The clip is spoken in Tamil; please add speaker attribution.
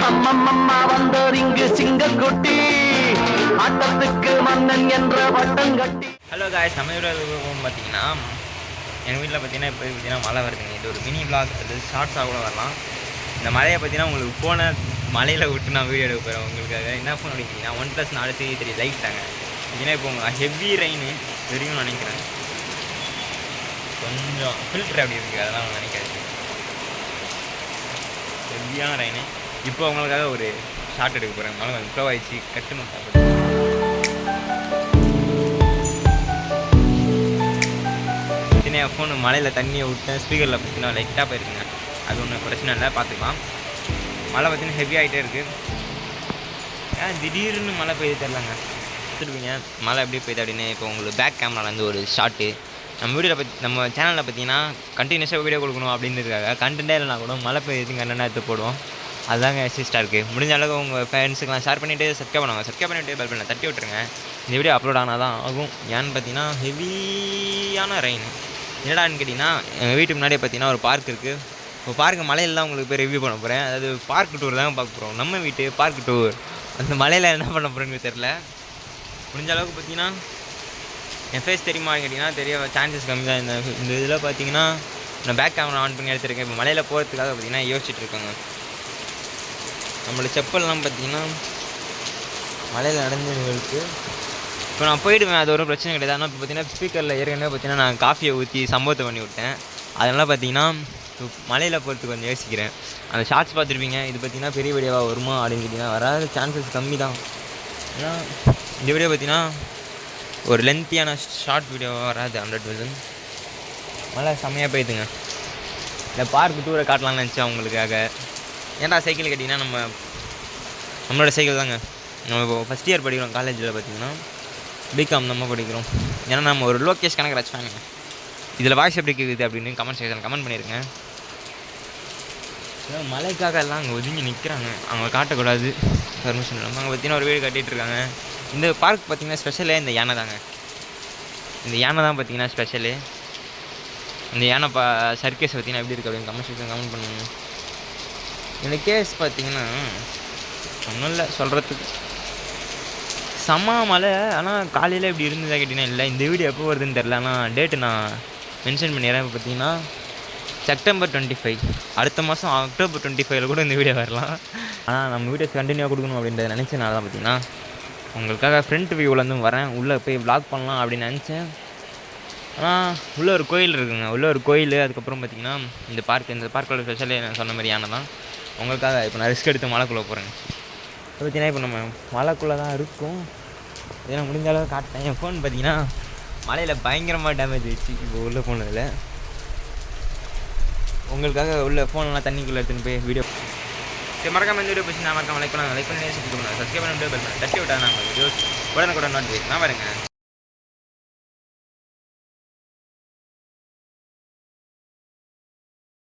Speaker 1: அம்மம்மம்மா வந்தோர் இங்கு சிங்கக்குட்டி ஆட்டத்துக்கு மன்னன் என்ற வட்டம் கட்டி.
Speaker 2: ஹலோ காய்ஸ், நம்ம பார்த்தீங்கன்னா எங்கள் வீட்டில் பார்த்தீங்கன்னா இப்போ பார்த்தீங்கன்னா மழை வருதுங்க. இது ஒரு மினி விளாக், அது ஷார்ட்ஸாக கூட வரலாம். இந்த மழையை பார்த்தீங்கன்னா உங்களுக்கு ஃபோனை மலையில் விட்டு நான் வீடியோ எடுக்க போகிறேன். உங்களுக்காக என்ன ஃபோன் அடிக்கிங்கன்னா OnePlus 4 லைட் தாங்க. பார்த்தீங்கன்னா இப்போ உங்கள் ஹெவி ரெயின் தெரியும்னு நினைக்கிறேன். கொஞ்சம் ஃபில்டர் அப்படி இருக்குது, அதெல்லாம் அவங்க நினைக்காது. ஹெவியான ரெயின். இப்போ அவங்களுக்காக ஒரு ஷார்ட் எடுக்க போகிறேன். மழை வந்து ஃப்ளோ ஆகிடுச்சு, கட்டுணும். பார்த்தீங்கன்னா ஃபோனு மழையில் தண்ணியை விட்டேன், ஸ்பீக்கரில் பார்த்தீங்கன்னா லைட்டாக போயிருக்குங்க. அது ஒன்றும் பிரச்சனை இல்லை, பார்த்துக்கலாம். மழை பார்த்தீங்கன்னா ஹெவி ஆகிட்டே இருக்குது. திடீர்னு மழை பெய்யுது தெரிலங்க. பார்த்துருப்பீங்க மழை எப்படி பெய்யுது அப்படின்னு. இப்போ உங்களுக்கு பேக் கேமராலேருந்து ஒரு ஷார்ட்டு நம்ம வீடியோவில் நம்ம சேனலில் பார்த்தீங்கன்னா கண்டினியூஸாக வீடியோ கொடுக்கணும் அப்படின்றதுக்காக கண்டென்ட்டே இல்லைனா கூட மழை பெய்யுது கண்டென்ட்டாக எடுத்து போடுவோம். அதுதாங்க எக்ஸிஸ்டாக இருக்குது. முடிஞ்ச அளவுக்கு உங்கள் ஃப்ரெண்ட்ஸுக்கெலாம் ஷேர் பண்ணிவிட்டு சப்ஸ்கிரைப் பண்ணுவாங்க. சப்ஸ்கிரைப் பண்ணிவிட்டு பெல் பண்ண தட்டி விட்டுருங்க. இந்த வீடியோ அப்லோட் ஆனால் தான் ஆகும். ஏன்னு பார்த்தீங்கன்னா ஹெவியான ரெயின். என்னடான்னு கேட்டிங்கன்னா எங்கள் வீட்டுக்கு முன்னாடியே பார்த்தீங்கன்னா ஒரு பார்க் இருக்குது. இப்போ பார்க்கு மலையில் தான் உங்களுக்கு போய் ரிவ்யூ பண்ண போகிறேன். அதாவது பார்க் டூர் தாங்க பார்க்க போகிறோம். நம்ம வீட்டு பார்க் டூர். அந்த மலையில் என்ன பண்ண போகிறேன்னு தெரில. முடிஞ்ச அளவுக்கு பார்த்தீங்கன்னா என் ஃபேஸ் தெரியுமான்னு கேட்டிங்கன்னா தெரிய சான்சஸ் கம்மி தான். இந்த இதில் பார்த்தீங்கன்னா நான் பேக் கேமரா ஆன் பண்ணி எடுத்துருக்கேன். இப்போ மலையில் போகிறதுக்காக பார்த்தீங்கன்னா யோசிச்சுட்டு இருக்கேங்க. நம்மளோட செப்பல்லாம் பார்த்தீங்கன்னா மலையில் நடந்தவங்களுக்கு இப்போ நான் போயிடுவேன், அது ஒரு பிரச்சனை கிடையாது. ஆனால் இப்போ பார்த்தீங்கன்னா ஸ்பீக்கரில் ஏற்கனவே பார்த்தீங்கன்னா நான் காஃபியை ஊற்றி சம்பவத்தை பண்ணி விட்டேன். அதனால் பார்த்தீங்கன்னா மலையில் போகிறதுக்கு கொஞ்சம் யோசிக்கிறேன். அந்த ஷார்ட்ஸ் பார்த்துருப்பீங்க. இது பார்த்தீங்கன்னா பெரிய வீடியோவாக வருமா அப்படின்னு கேட்டிங்கன்னா வராத சான்சஸ் கம்மி தான். ஏன்னா இந்த வீடியோ பார்த்தீங்கன்னா ஒரு லென்த்தியான ஷார்ட் வீடியோவாக வராது 100%. மழை செம்மையாக போயிடுதுங்க. இந்த பார்க்கு டூரை காட்டலாம்னு நினச்சேன் அவங்களுக்காக. ஏன்டா சைக்கிள் கேட்டிங்கன்னா நம்மளோட சைக்கிள் தாங்க. நம்ம இப்போ ஃபஸ்ட் இயர் படிக்கிறோம் காலேஜில். பார்த்தீங்கன்னா பிகாம் நம்ம படிக்கிறோம். ஏன்னா நம்ம ஒரு லோகேஷ் கனகராஜ் ஃபேனுங்க. இதில் வாய்ஸ் எப்படி கேட்குது அப்படின்னு கமெண்ட் செக்ஷனில் கமெண்ட் பண்ணியிருங்க. மழைக்காக எல்லாம் அங்கே ஒதுங்கி நிற்கிறாங்க. அவங்க காட்டக்கூடாது பர்மிஷன் இல்லாமல். அங்கே பார்த்தீங்கன்னா ஒரு வீடு கட்டிகிட்டு இருக்காங்க. இந்த பார்க் பார்த்தீங்கன்னா ஸ்பெஷலே இந்த யானை தாங்க. இந்த யானை தான் பார்த்தீங்கன்னா ஸ்பெஷலு. இந்த யானை சர்க்கஸ் பார்த்தீங்கன்னா எப்படி இருக்குது அப்படின்னு கமெண்ட் செக்ஷன் கமெண்ட் பண்ணுங்க. இந்த கேஸ் பார்த்தீங்கன்னா ஒன்றும் இல்லை சொல்கிறதுக்கு. செம்ம மழை. ஆனால் காலையில் இப்படி இருந்ததாக கேட்டிங்கன்னா இல்லை. இந்த வீடியோ எப்போ வருதுன்னு தெரில. ஆனால் டேட்டு நான் மென்ஷன் பண்ணிடுறேன். இப்போ பார்த்தீங்கன்னா செப்டம்பர் 25. அடுத்த மாதம் அக்டோபர் 25 கூட இந்த வீடியோ வரலாம். ஆனால் நம்ம வீடியோஸ் கண்டினியூவாக கொடுக்கணும் அப்படின்றத நினச்சனால தான் பார்த்தீங்கன்னா உங்களுக்காக ஃப்ரண்ட் வியூவிலேருந்து வரேன். உள்ளே போய் வ்ளாக் பண்ணலாம் அப்படின்னு நினச்சேன். ஆனால் உள்ளே ஒரு கோயில் இருக்குங்க. உள்ளே ஒரு கோயில். அதுக்கப்புறம் பார்த்திங்கன்னா இந்த பார்க்கோட ஸ்பெஷலே நான் சொன்ன மாதிரி யானை தான். உங்களுக்காக இப்போ நான் ரிஸ்க் எடுத்து மலைக்குள்ளே போகிறேங்க. பார்த்தீங்கன்னா இப்போ நம்ம மலைக்குள்ளே தான் இருக்கும். ஏன்னா முடிஞ்ச அளவு காட்டேன். என் ஃபோன் பார்த்தீங்கன்னா மலையில் பயங்கரமாக டேமேஜ் ஆகிடுச்சு. இப்போ உள்ளே போனதில் உங்களுக்காக உள்ள ஃபோன்லாம் தண்ணிக்குள்ளே எடுத்துன்னு போய் வீடியோ மறக்காம இந்த வீடியோ பிடிச்சி நான் மறக்காம லைக் பண்ணி சப்ஸ்கிரைப் பண்ணிட்டு பெல் பண்ண தட்டி விட்டால் நாங்கள் வீடியோஸ் உடனே கூட நோட்டிஃபிகேஷன் நான் வரேங்க.